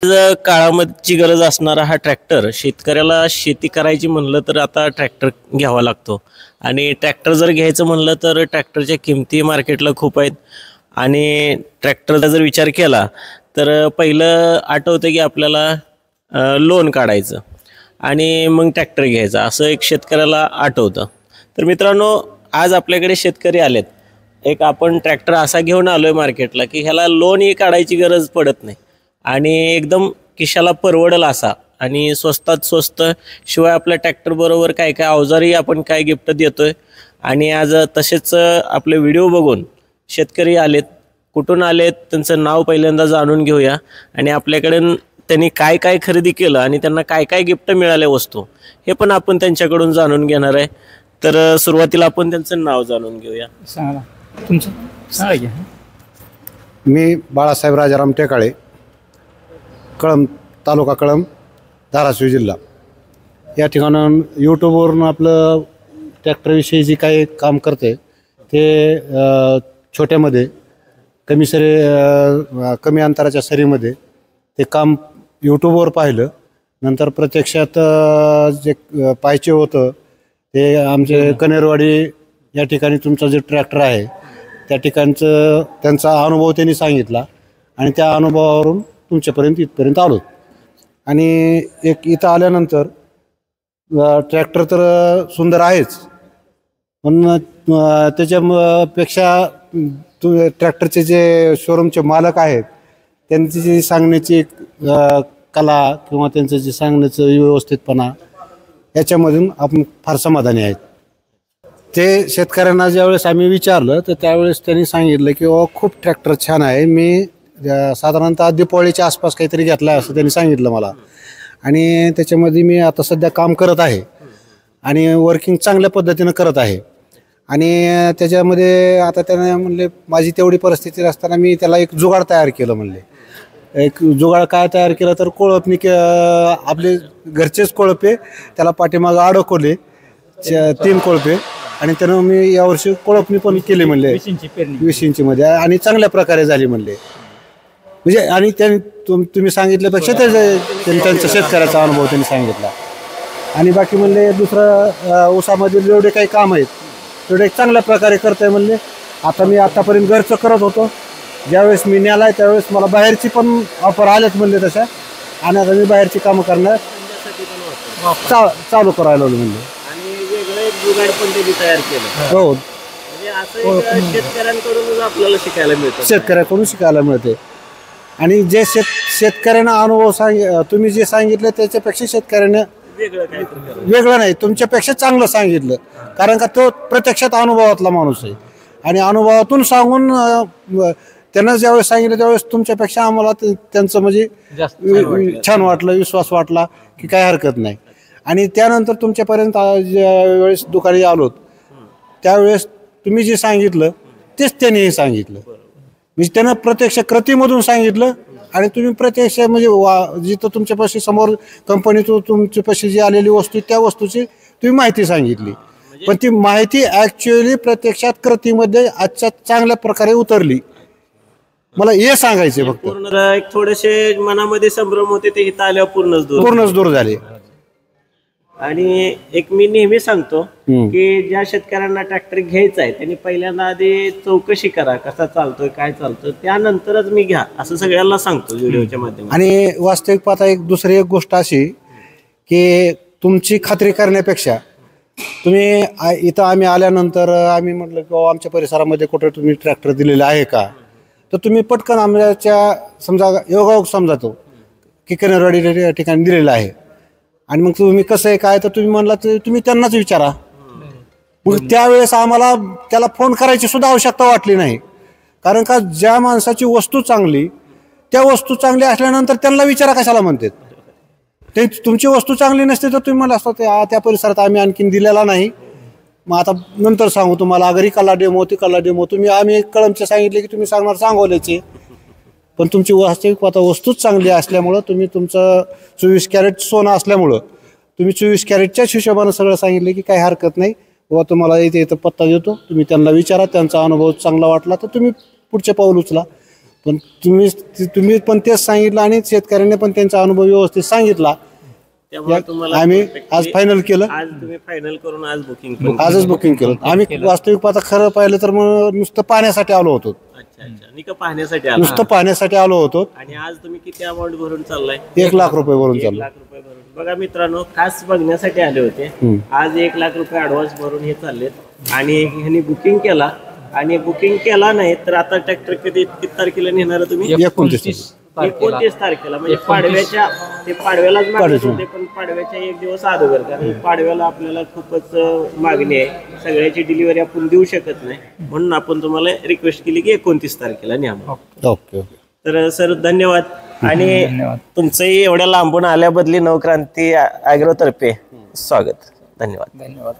काळामधची गरज असणारा हा ट्रॅक्टर शेतकऱ्याला शेती करायची म्हणलं तर आता ट्रॅक्टर घ्यावा लागतो आणि ट्रॅक्टर जर घ्यायचं म्हणलं तर ट्रॅक्टरच्या किमती मार्केटला खूप आहेत आणि ट्रॅक्टरचा जर विचार केला तर पहिलं आठवतं की आपल्याला लोन काढायचं आणि मग ट्रॅक्टर घ्यायचा असं एक शेतकऱ्याला आठवतं. तर मित्रांनो, आज आपल्याकडे शेतकरी आलेत. एक आपण ट्रॅक्टर असा घेऊन आलोय मार्केटला की ह्याला लोनही काढायची गरज पडत नाही आणि एकदम खिशाला परवडेल असा आणि स्वस्तात स्वस्त, शिवाय आपल्या ट्रॅक्टर बरोबर काय काय अवजारही आपण काय गिफ्ट देतोय. आणि आज तसेच आपले व्हिडिओ बघून शेतकरी आलेत. कुठून आलेत त्यांचं नाव पहिल्यांदा जाणून घेऊया आणि आपल्याकडे त्यांनी काय काय खरेदी केलं आणि त्यांना काय काय गिफ्ट मिळाले वस्तू हे पण आपण त्यांच्याकडून जाणून घेणार आहे. तर सुरुवातीला आपण त्यांचं नाव जाणून घेऊया. सांगा तुमचं, सांगा की. मी बाळासाहेब राजाराम टेकाळे, कळंब तालुका कळंब, धाराशिव जिल्हा. या ठिकाणाहून यूट्यूबवरून आपलं ट्रॅक्टरविषयी जे काही काम करते ते छोट्यामध्ये कमी अंतराच्या सरीमध्ये ते काम यूट्यूबवर पाहिलं. नंतर प्रत्यक्षात जे पाहिजे होतं ते आमचे कनेरवाडी या ठिकाणी तुमचा जे ट्रॅक्टर आहे त्या ठिकाणचं त्यांचा अनुभव त्यांनी सांगितला आणि त्या अनुभवावरून तुमच्यापर्यंत इथपर्यंत आलो. आणि एक इथं आल्यानंतर ट्रॅक्टर तर सुंदर आहेच, पण त्याच्यापेक्षा ट्रॅक्टरचे जे शोरूमचे मालक आहेत त्यांची जी सांगण्याची कला किंवा त्यांचं जे सांगण्याचं व्यवस्थितपणा याच्यामधून आपण फार समाधानी आहेत. ते शेतकऱ्यांना ज्यावेळेस आम्ही विचारलं तर त्यावेळेस त्यांनी सांगितलं की खूप ट्रॅक्टर छान आहे, मी साधारणतः दिपावळीच्या आसपास काहीतरी घेतला आहे असं त्यांनी सांगितलं मला. आणि त्याच्यामध्ये मी आता सध्या काम करत आहे आणि वर्किंग चांगल्या पद्धतीनं करत आहे. आणि त्याच्यामध्ये आता त्याने म्हणले माझी तेवढी परिस्थिती असताना मी त्याला एक जुगाड तयार केलं. म्हणले एक जुगाड काय तयार केलं तर कोळपणी आपले घरचेच कोळपे त्याला पाठीमागं अडकवले 3 कोळपे आणि त्यानं मी यावर्षी कोळपणी पण केली म्हणले 20 इंचीमध्ये आणि चांगल्या प्रकारे झाली म्हणले. म्हणजे आणि त्यांनी तुम्ही सांगितल्यापेक्षा त्यांचा शेतकऱ्याचा अनुभव त्यांनी सांगितला. आणि बाकी म्हणले दुसरं ऊसामधील जेवढे काही काम आहेत तेवढे चांगल्या प्रकारे करताय म्हणले. आता मी आतापर्यंत घरचं करत होतो, ज्यावेळेस मी न्यालाय त्यावेळेस मला बाहेरची पण ऑफर आल्यात म्हणले तशा, आणि आता मी बाहेरची कामं करणार चालू करायला लागलो म्हणले. आणि वेगळं एक जुगाड पण त्यांनी तयार केलं. हो, म्हणजे असं शेतकऱ्यांकडून आपल्याला शिकायला मिळतं, शेतकऱ्याकडून शिकायला मिळते. आणि जे शेतकऱ्यांना अनुभव तुम्ही जे सांगितलं त्याच्यापेक्षा शेतकऱ्याने वेगळं नाही, तुमच्यापेक्षा चांगलं सांगितलं. कारण का तो प्रत्यक्षात अनुभवातला माणूस आहे आणि अनुभवातून सांगून त्यांना ज्यावेळेस सांगितलं त्यावेळेस तुमच्यापेक्षा आम्हाला त्यांचं म्हणजे छान वाटलं, विश्वास वाटला की काय हरकत नाही. आणि त्यानंतर तुमच्यापर्यंत ज्यावेळेस दुकानी आलोत त्यावेळेस तुम्ही जे सांगितलं तेच त्यांनीही सांगितलं. म्हणजे त्यांना प्रत्यक्ष कृतीमधून सांगितलं आणि तुम्ही प्रत्यक्ष म्हणजे जिथं तुमच्यापाशी समोर कंपनीतून तुमच्यापाशी जी आलेली वस्तू त्या वस्तूची तुम्ही माहिती सांगितली, पण ती माहिती ॲक्च्युअली प्रत्यक्षात कृतीमध्ये आजच्या चांगल्या प्रकारे उतरली. मला हे सांगायचे फक्त. एक थोडेसे मनामध्ये संभ्रम होते ते इथं आल्यावर पूर्णच दूर झाले. आणि एक मी नेहमी सांगतो की ज्या शेतकऱ्यांना ट्रॅक्टर घ्यायचा आहे त्यांनी पहिल्यांदा आधी चौकशी करा, कसा चालतोय काय चालतोय, त्यानंतरच मी घ्या असं सगळ्यांना सांगतो व्हिडिओच्या माध्यमातून. आणि वास्तविक पाहता दुसरी एक गोष्ट अशी की तुमची खात्री करण्यापेक्षा तुम्ही इथं आम्ही आल्यानंतर आम्ही म्हटलं की आमच्या परिसरामध्ये कुठे तुम्ही ट्रॅक्टर दिलेला आहे का, तर तुम्ही पटकन आमच्या समजा योगायोग समजातो की कनेरवाडी ठिकाणी दिलेलं आहे. आणि मग तुम्ही कसं आहे काय तर तुम्ही म्हणला तर तुम्ही त्यांनाच विचारा. मग त्यावेळेस आम्हाला त्याला फोन करायची सुद्धा आवश्यकता वाटली नाही. कारण का ज्या माणसाची वस्तू चांगली त्या वस्तू चांगली असल्यानंतर त्यांना विचारा कशाला म्हणतात. ते तुमची वस्तू चांगली नसते तर तुम्ही म्हणला असता त्या परिसरात आम्ही आणखीन दिलेला नाही, मग आता नंतर सांगू तुम्हाला, अगर ही कला डेमो ती कला डेमो आम्ही कळमचे सांगितले की तुम्ही सांगणार सांगवल्याचे. पण तुमची वास्तविक आता वस्तूच चांगली असल्यामुळं तुम्ही तुमचं 24 कॅरेट सोनं असल्यामुळं तुम्ही 24 कॅरेटच्याच हिशोबानं सगळं सांगितलं की काही हरकत नाही व तुम्हाला इथे पत्ता देतो, तुम्ही त्यांना विचारा, त्यांचा अनुभव चांगला वाटला तर तुम्ही पुढचे पाऊल उचला. पण तुम्ही पण तेच सांगितलं आणि शेतकऱ्यांनी पण त्यांचा अनुभव व्यवस्थित सांगितला. त्यामुळे तुम्हाला आम्ही आज फायनल केलं. आज तुम्ही फायनल करून आज बुकिंग आजच बुकिंग केलं. आम्ही वास्तविक पाहता खरं पाहिलं तर मग नुसतं पाहण्यासाठी आलो होतो. अच्छा अच्छा निका पाहण्यासाठी आला नुसतं पाहण्यासाठी आलो होतो. आणि आज तुम्ही किती अमाऊंट भरून चाललाय? 1 लाख रुपये भरून 1 चाललो. लाख रुपये भरून. बघा मित्रांनो, खास बघण्यासाठी आले होते. आज 1 लाख रुपये ऍडव्हान्स भरून हे चाललेत आणि ह्यांनी बुकिंग केला. आणि बुकिंग केला नाही तर आता ट्रॅक्टर किती तारखेला नेणार तुम्ही? 29 तारखेला. म्हणजे पाडव्यालाच मागत होते, पण पाडव्याच्या 1 दिवस अगोदर, कारण पाडव्याला आपल्याला खूपच मागणी आहे, सगळ्याची डिलिव्हरी आपण देऊ शकत नाही, म्हणून आपण तुम्हाला रिक्वेस्ट केली की 29 तारखेला न्या. ओके. तर सर धन्यवाद. आणि तुमचंही एवढ्या लांबून आल्याबद्दल नवक्रांती ॲग्रोतर्फे स्वागत. धन्यवाद.